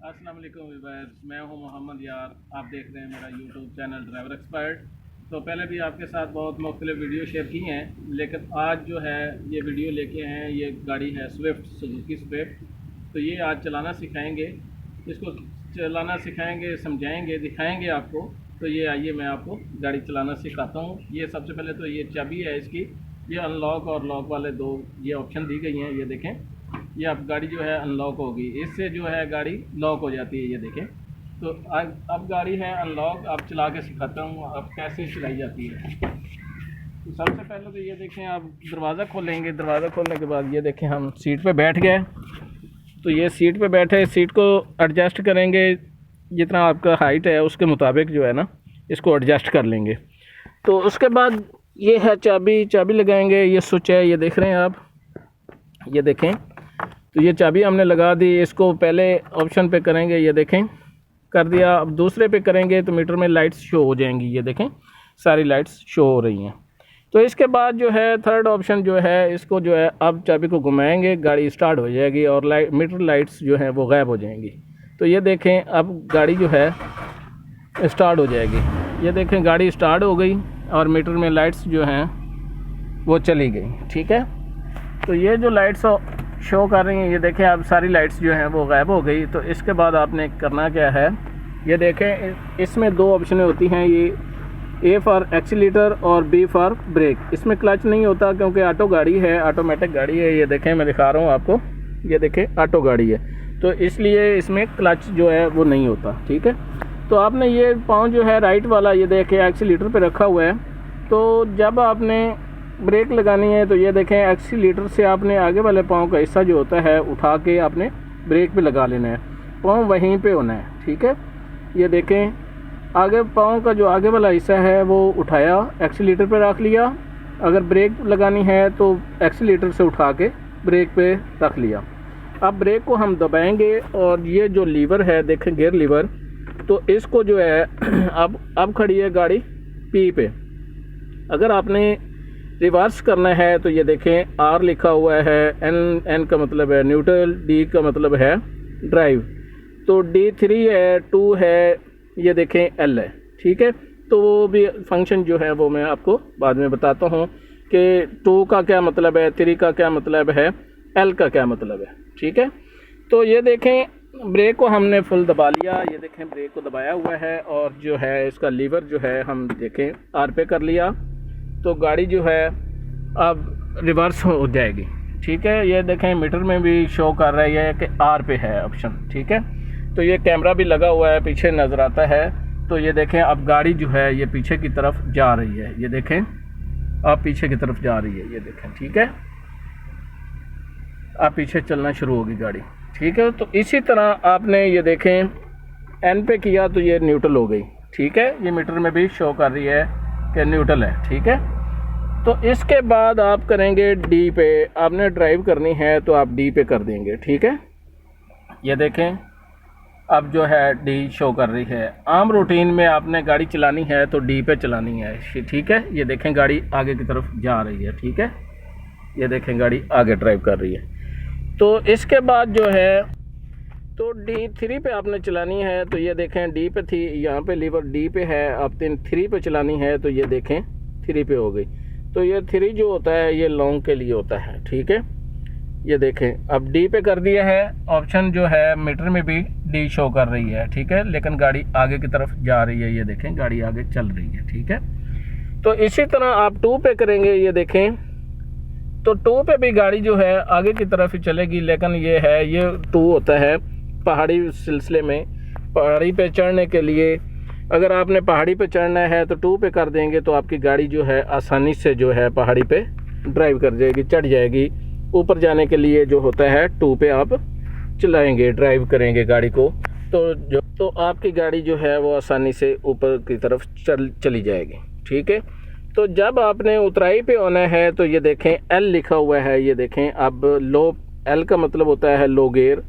अस्सलाम वालेकुम व्यूअर्स, मैं हूं मोहम्मद यार। आप देख रहे हैं मेरा यूट्यूब चैनल ड्राइवर एक्सपर्ट। तो पहले भी आपके साथ बहुत मुख्तलिफ वीडियो शेयर की हैं, लेकिन आज जो है ये वीडियो लेके हैं, ये गाड़ी है स्विफ्ट, सुजुकी स्विफ्ट। तो ये आज चलाना सिखाएंगे, इसको चलाना सिखाएंगे, समझाएंगे, दिखाएंगे आपको। तो ये आइए मैं आपको गाड़ी चलाना सिखाता हूँ। ये सबसे पहले तो ये चाबी है इसकी, ये अनलॉक और लॉक वाले दो ये ऑप्शन दी गई हैं। ये देखें, ये अब गाड़ी जो है अनलॉक होगी, इससे जो है गाड़ी लॉक हो जाती है। ये देखें, तो अब गाड़ी है अनलॉक। अब चला के सिखाता हूँ अब कैसे चलाई जाती है। तो सबसे पहले तो ये देखें, आप दरवाज़ा खोलेंगे, दरवाज़ा खोलने के बाद ये देखें हम सीट पे बैठ गए। तो ये सीट पे बैठे, सीट को एडजस्ट करेंगे, जितना आपका हाइट है उसके मुताबिक जो है ना इसको एडजस्ट कर लेंगे। तो उसके बाद ये है चाबी, चाबी लगाएंगे। ये स्विच है, ये देख रहे हैं आप, ये देखें। तो ये चाबी हमने लगा दी। इसको पहले ऑप्शन पे करेंगे, ये देखें कर दिया। अब दूसरे पे करेंगे तो मीटर में लाइट्स शो हो जाएंगी। ये देखें सारी लाइट्स शो हो रही हैं। तो इसके बाद जो है थर्ड ऑप्शन जो है, इसको जो है अब चाबी को घुमाएंगे, गाड़ी स्टार्ट हो जाएगी और मीटर लाइट्स जो हैं वो गायब हो जाएंगी। तो ये देखें अब गाड़ी जो है स्टार्ट हो जाएगी। ये देखें गाड़ी स्टार्ट हो गई और मीटर में लाइट्स जो हैं वो चली गई। ठीक है, तो ये जो लाइट्स शो कर रही हैं, ये देखें अब सारी लाइट्स जो हैं वो गायब हो गई। तो इसके बाद आपने करना क्या है, ये देखें इसमें दो ऑप्शन होती हैं, ये ए फॉर एक्सीलेटर और बी फॉर ब्रेक। इसमें क्लच नहीं होता क्योंकि ऑटो गाड़ी है, ऑटोमेटिक गाड़ी है। ये देखें मैं दिखा रहा हूँ आपको, ये देखें ऑटो गाड़ी है, तो इसलिए इसमें क्लच जो है वो नहीं होता। ठीक है, तो आपने ये पाँव जो है राइट वाला, ये देखें एक्सीलेटर पर रखा हुआ है। तो जब आपने ब्रेक लगानी है तो ये देखें एक्सीलेटर से आपने आगे वाले पाँव का हिस्सा जो होता है उठा के आपने ब्रेक पे लगा लेना है, पाँव वहीं पे होना है। ठीक है, ये देखें आगे पाँव का जो आगे वाला हिस्सा है वो उठाया, एक्सीलेटर पे रख लिया। अगर ब्रेक लगानी है तो एक्सीलेटर से उठा के ब्रेक पे रख लिया। अब ब्रेक को हम दबाएंगे और ये जो लीवर है देखें, गियर लीवर, तो इसको जो है अब खड़ी है गाड़ी पी पे। अगर आपने रिवर्स करना है तो ये देखें आर लिखा हुआ है, एन का मतलब है न्यूट्रल, डी का मतलब है ड्राइव। तो D3 है, 2 है, ये देखें एल है। ठीक है, तो वो भी फंक्शन जो है वो मैं आपको बाद में बताता हूँ कि 2 का क्या मतलब है, 3 का क्या मतलब है, एल का क्या मतलब है। ठीक है, तो ये देखें ब्रेक को हमने फुल दबा लिया। ये देखें ब्रेक को दबाया हुआ है और जो है इसका लीवर जो है हम देखें आर पे कर लिया, तो गाड़ी जो है अब रिवर्स हो जाएगी। ठीक है, ये देखें मीटर में भी शो कर रहा है कि आर पे है ऑप्शन। ठीक है, तो ये कैमरा भी लगा हुआ है, पीछे नज़र आता है। तो ये देखें अब गाड़ी जो है ये पीछे की तरफ जा रही है। ये देखें अब पीछे की तरफ जा रही है, ये देखें। ठीक है, अब पीछे चलना शुरू होगी गाड़ी। ठीक है, तो इसी तरह आपने ये देखें एन पे किया तो ये न्यूट्रल हो गई। ठीक है, ये मीटर में भी शो कर रही है कि न्यूट्रल है। ठीक है, तो इसके बाद आप करेंगे डी पे। आपने ड्राइव करनी है तो आप डी पे कर देंगे। ठीक है, ये देखें अब जो है डी शो कर रही है। आम रूटीन में आपने गाड़ी चलानी है तो डी पे चलानी है। ठीक है, ये देखें गाड़ी आगे की तरफ जा रही है। ठीक है, ये देखें गाड़ी आगे ड्राइव कर रही है। तो इसके बाद जो है तो D3 पे आपने चलानी है। तो ये देखें डी पे थी, यहाँ पे लीवर डी पे है, अब 3 पे चलानी है तो ये देखें 3 पे हो गई। तो ये 3 जो होता है ये लॉन्ग के लिए होता है। ठीक है, ये देखें अब डी पे कर दिया है ऑप्शन, जो है मीटर में भी डी शो कर रही है। ठीक है, लेकिन गाड़ी आगे की तरफ जा रही है। ये देखें गाड़ी आगे चल रही है। ठीक है, तो इसी तरह आप 2 पे करेंगे। ये देखें तो 2 पे भी गाड़ी जो है आगे की तरफ ही चलेगी, लेकिन ये है ये 2 होता है पहाड़ी सिलसिले में, पहाड़ी पे चढ़ने के लिए। अगर आपने पहाड़ी पे चढ़ना है तो 2 पे कर देंगे तो आपकी गाड़ी जो है आसानी से जो है पहाड़ी पे ड्राइव कर जाएगी, चढ़ जाएगी। ऊपर जाने के लिए जो होता है 2 पे आप चलाएंगे, ड्राइव करेंगे गाड़ी को, तो आपकी गाड़ी जो है वो आसानी से ऊपर की तरफ चली जाएगी। ठीक है, तो जब आपने उतराई पे आना है तो ये देखें एल लिखा हुआ है। ये देखें अब लो, एल का मतलब होता है लो गियर।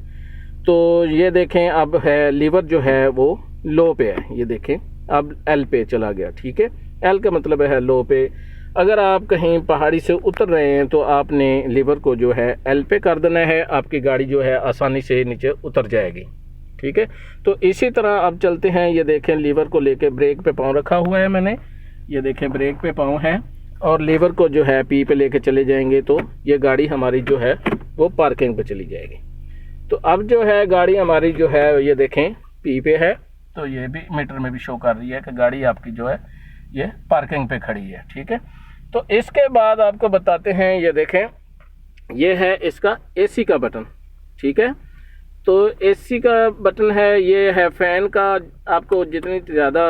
तो ये देखें अब है लीवर जो है वो लो पे है। ये देखें अब एल पे चला गया। ठीक है, एल का मतलब है लो पे। अगर आप कहीं पहाड़ी से उतर रहे हैं तो आपने लीवर को जो है एल पे कर देना है, आपकी गाड़ी जो है आसानी से नीचे उतर जाएगी। ठीक है। तो इसी तरह अब चलते हैं, ये देखें लीवर को लेके ब्रेक पे पाँव रखा हुआ है मैंने, ये देखें ब्रेक पे पाँव है और लीवर को जो है पी पे लेके चले जाएंगे तो ये गाड़ी हमारी जो है वो पार्किंग पे चली जाएगी। तो अब जो है गाड़ी हमारी जो है ये देखें पी पे है, तो ये भी मीटर में भी शो कर रही है कि गाड़ी आपकी जो है ये पार्किंग पे खड़ी है, ठीक है। तो इसके बाद आपको बताते हैं, ये देखें ये है इसका एसी का बटन, ठीक है। तो एसी का बटन है, ये है फ़ैन का, आपको जितनी ज़्यादा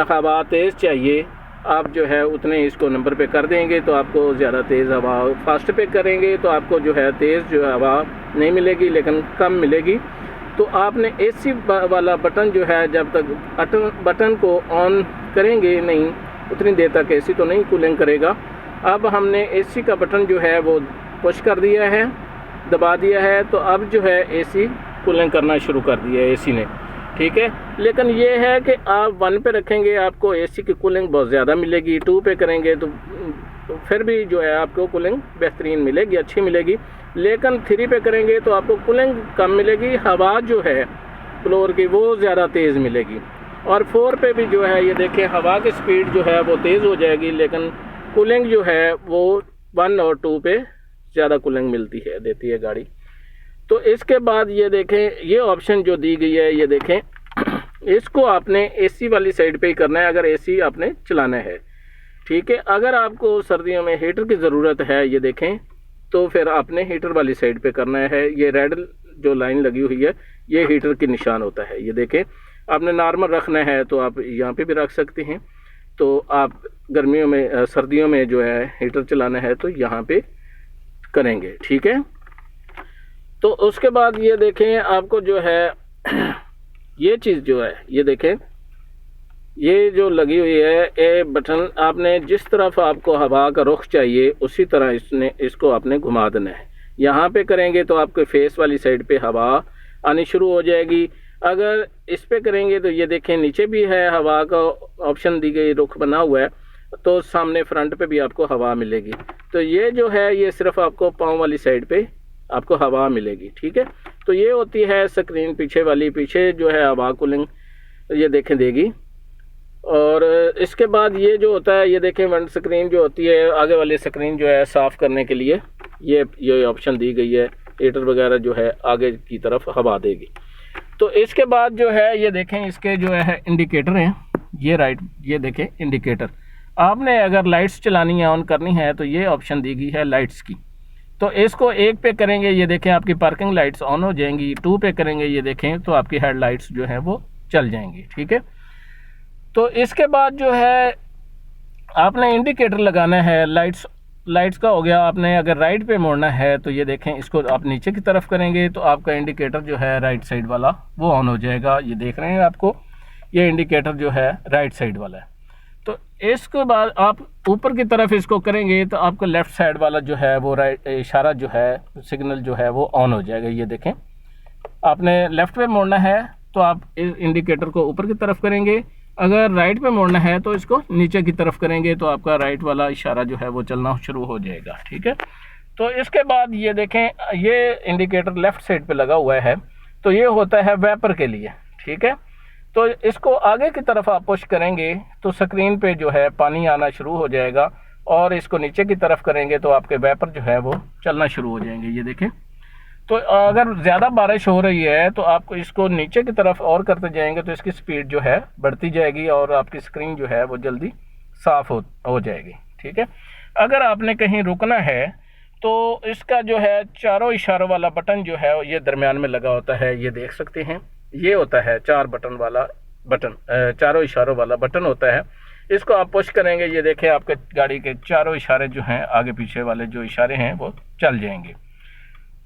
हवा तेज़ चाहिए आप जो है उतने इसको नंबर पे कर देंगे तो आपको ज़्यादा तेज़ हवा, फास्ट पे करेंगे तो आपको जो है तेज़ जो हवा नहीं मिलेगी लेकिन कम मिलेगी। तो आपने एसी वाला बटन जो है जब तक बटन को ऑन करेंगे नहीं उतनी देर तक एसी तो नहीं कूलिंग करेगा। अब हमने एसी का बटन जो है वो पुश कर दिया है, दबा दिया है, तो अब जो है एसी कूलिंग करना शुरू कर दिया है एसी ने, ठीक है। लेकिन ये है कि आप 1 पे रखेंगे आपको एसी की कूलिंग बहुत ज़्यादा मिलेगी, 2 पे करेंगे तो फिर भी जो है आपको कूलिंग बेहतरीन मिलेगी, अच्छी मिलेगी। लेकिन 3 पे करेंगे तो आपको कूलिंग कम मिलेगी, हवा जो है फ्लोर की वो ज़्यादा तेज़ मिलेगी। और 4 पे भी जो है ये देखें हवा की स्पीड जो है वो तेज़ हो जाएगी, लेकिन कूलिंग जो है वो 1 और 2 पे ज़्यादा कूलिंग मिलती है, देती है गाड़ी। तो इसके बाद ये देखें ये ऑप्शन जो दी गई है, ये देखें इसको आपने एसी वाली साइड पे ही करना है अगर एसी आपने चलाना है, ठीक है। अगर आपको सर्दियों में हीटर की ज़रूरत है, ये देखें, तो फिर आपने हीटर वाली साइड पे करना है। ये रेड जो लाइन लगी हुई है ये हीटर की निशान होता है, ये देखें। आपने नॉर्मल रखना है तो आप यहाँ पे भी रख सकते हैं, तो आप गर्मियों में सर्दियों में जो है हीटर चलाना है तो यहाँ पे करेंगे, ठीक है। तो उसके बाद ये देखें आपको जो है ये चीज़ जो है ये देखें ये जो लगी हुई है ये बटन, आपने जिस तरफ आपको हवा का रुख चाहिए उसी तरह इसको आपने घुमा देना है। यहाँ पे करेंगे तो आपके फेस वाली साइड पे हवा आनी शुरू हो जाएगी। अगर इस पे करेंगे तो ये देखें नीचे भी है हवा का ऑप्शन दी गई, रुख बना हुआ है, तो सामने फ्रंट पे भी आपको हवा मिलेगी। तो ये जो है ये सिर्फ आपको पाँव वाली साइड पे आपको हवा मिलेगी, ठीक है। तो ये होती है स्क्रीन पीछे वाली, पीछे जो है हवा कूलिंग ये देखें देगी। और इसके बाद ये जो होता है ये देखें विंड स्क्रीन जो होती है, आगे वाली स्क्रीन जो है साफ़ करने के लिए ये ऑप्शन दी गई है, हीटर वगैरह जो है आगे की तरफ हवा देगी। तो इसके बाद जो है ये देखें इसके जो है इंडिकेटर हैं, ये राइट ये देखें इंडिकेटर, आपने अगर लाइट्स चलानी है ऑन करनी है तो ये ऑप्शन दी गई है लाइट्स की। तो इसको 1 पे करेंगे ये देखें आपकी पार्किंग लाइट्स ऑन हो जाएंगी, 2 पे करेंगे ये देखें तो आपकी हेड लाइट्स जो है वो चल जाएंगी, ठीक है। तो इसके बाद जो है आपने इंडिकेटर लगाना है, लाइट्स का हो गया। आपने अगर राइट पे मोड़ना है तो ये देखें इसको आप नीचे की तरफ करेंगे तो आपका इंडिकेटर जो है राइट साइड वाला वो ऑन हो जाएगा। ये देख रहे हैं आपको ये इंडिकेटर जो है राइट साइड वाला है। तो इसके बाद आप ऊपर की तरफ इसको करेंगे तो आपको लेफ़्ट साइड वाला जो है वो राइट इशारा जो है सिग्नल जो है वो ऑन हो जाएगा। ये देखें आपने लेफ़्ट पे मोड़ना है तो आप इस इंडिकेटर को ऊपर की तरफ करेंगे, अगर राइट पे मोड़ना है तो इसको नीचे की तरफ करेंगे तो आपका राइट वाला इशारा जो है वो चलना शुरू हो जाएगा, ठीक है। तो इसके बाद ये देखें ये इंडिकेटर लेफ़्ट साइड पे लगा हुआ है, तो ये होता है वेपर के लिए, ठीक है। तो इसको आगे की तरफ आप पुश करेंगे तो स्क्रीन पे जो है पानी आना शुरू हो जाएगा, और इसको नीचे की तरफ करेंगे तो आपके वेपर जो है वो चलना शुरू हो जाएंगे। ये देखें, तो अगर ज़्यादा बारिश हो रही है तो आपको इसको नीचे की तरफ और करते जाएंगे तो इसकी स्पीड जो है बढ़ती जाएगी और आपकी स्क्रीन जो है वो जल्दी साफ़ हो जाएगी, ठीक है। अगर आपने कहीं रुकना है तो इसका जो है चारों इशारों वाला बटन जो है ये दरमियान में लगा होता है, ये देख सकते हैं, ये होता है 4 बटन वाला बटन, चारों इशारों वाला बटन होता है। इसको आप पुश करेंगे, ये देखें आपके गाड़ी के चारों इशारे जो हैं आगे पीछे वाले जो इशारे हैं वो चल जाएंगे।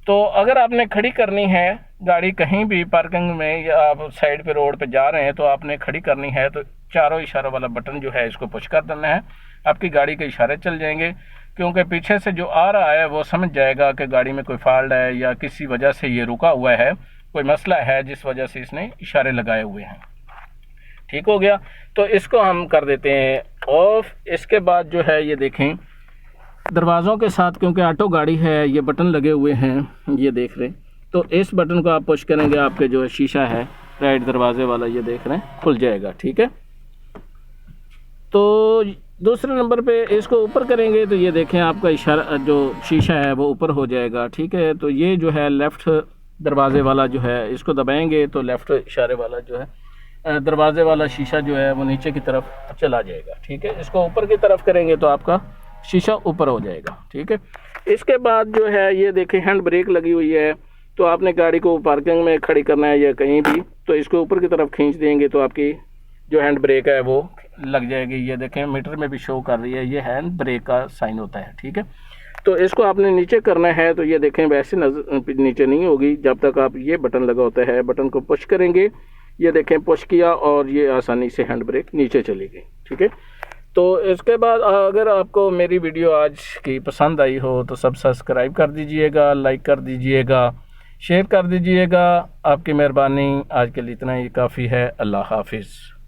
तो अगर आपने खड़ी करनी है गाड़ी कहीं भी पार्किंग में या आप साइड पे रोड पे जा रहे हैं तो आपने खड़ी करनी है तो चारों इशारों वाला बटन जो है इसको पुश कर देना है, आपकी गाड़ी के इशारे चल जाएंगे। क्योंकि पीछे से जो आ रहा है वो समझ जाएगा कि गाड़ी में कोई फॉल्ट है या किसी वजह से ये रुका हुआ है, कोई मसला है जिस वजह से इसने इशारे लगाए हुए हैं। ठीक हो गया, तो इसको हम कर देते हैं ऑफ। इसके बाद जो है ये देखें दरवाज़ों के साथ, क्योंकि ऑटो गाड़ी है, ये बटन लगे हुए हैं, ये देख रहे हैं, तो इस बटन को आप पुश करेंगे, आपके जो शीशा है राइट दरवाजे वाला, ये देख रहे हैं, खुल जाएगा। ठीक है, तो दूसरे नंबर पे इसको ऊपर करेंगे तो ये देखें आपका इशारा जो शीशा है वो ऊपर हो जाएगा। ठीक है, तो ये जो है लेफ़्ट दरवाजे वाला जो है, इसको दबाएंगे तो लेफ़्ट इशारे वाला जो है दरवाजे वाला शीशा जो है वो नीचे की तरफ चला जाएगा। ठीक है, इसको ऊपर की तरफ करेंगे तो आपका शीशा ऊपर हो जाएगा। ठीक है, इसके बाद जो है ये देखें हैंड ब्रेक लगी हुई है, तो आपने गाड़ी को पार्किंग में खड़ी करना है या कहीं भी, तो इसको ऊपर की तरफ खींच देंगे तो आपकी जो हैंड ब्रेक है वो लग जाएगी। ये देखें मीटर में भी शो कर रही है, ये हैंड ब्रेक का साइन होता है। ठीक है, तो इसको आपने नीचे करना है, तो ये देखें वैसे नीचे नहीं होगी जब तक आप ये बटन लगा होता है, बटन को पुश करेंगे, ये देखें पुश किया और ये आसानी से हैंड ब्रेक नीचे चली गई। ठीक है, तो इसके बाद अगर आपको मेरी वीडियो आज की पसंद आई हो तो सब सब्सक्राइब कर दीजिएगा, लाइक कर दीजिएगा, शेयर कर दीजिएगा। आपकी मेहरबानी। आज के लिए इतना ही काफ़ी है। अल्लाह हाफिज़।